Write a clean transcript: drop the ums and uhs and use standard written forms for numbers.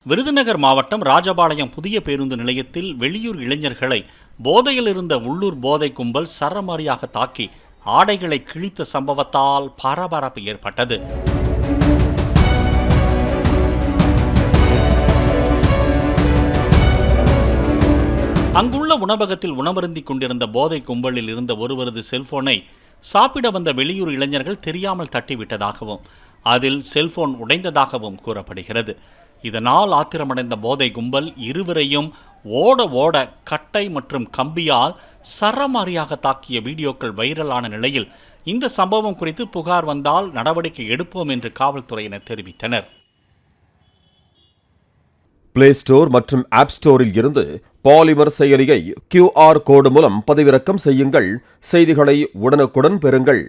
விருதுநகர் மாவட்டம் ராஜபாளையம் புதிய பேருந்து நிலையத்தில் வெளியூர் இளைஞர்களை போதையில் இருந்த உள்ளூர் போதை கும்பல் சரமாரியாக தாக்கி ஆடைகளை கிழித்த சம்பவத்தால் பரபரப்பு ஏற்பட்டது. அங்குள்ள உணவகத்தில் உணவருந்திக் கொண்டிருந்த போதை கும்பலில் இருந்த ஒருவரது செல்போனை சாப்பிட வந்த வெளியூர் இளைஞர்கள் தெரியாமல் தட்டிவிட்டதாகவும் அதில் செல்போன் உடைந்ததாகவும் கூறப்படுகிறது. இதனால் ஆத்திரமடைந்த போதை கும்பல் இருவரையும் ஓட ஓட கட்டை மற்றும் கம்பியால் சரமாரியாக தாக்கிய வீடியோக்கள் வைரலான நிலையில் இந்த சம்பவம் குறித்து புகார் வந்தால் நடவடிக்கை எடுப்போம் என்று காவல்துறையினர் தெரிவித்தனர். பிளே ஸ்டோர் மற்றும் ஆப் ஸ்டோரில் இருந்து பாலிமர் செயலியை QR கோடு மூலம் பதிவிறக்கம் செய்யுங்கள். செய்திகளை உடனுக்குடன் பெறுங்கள்.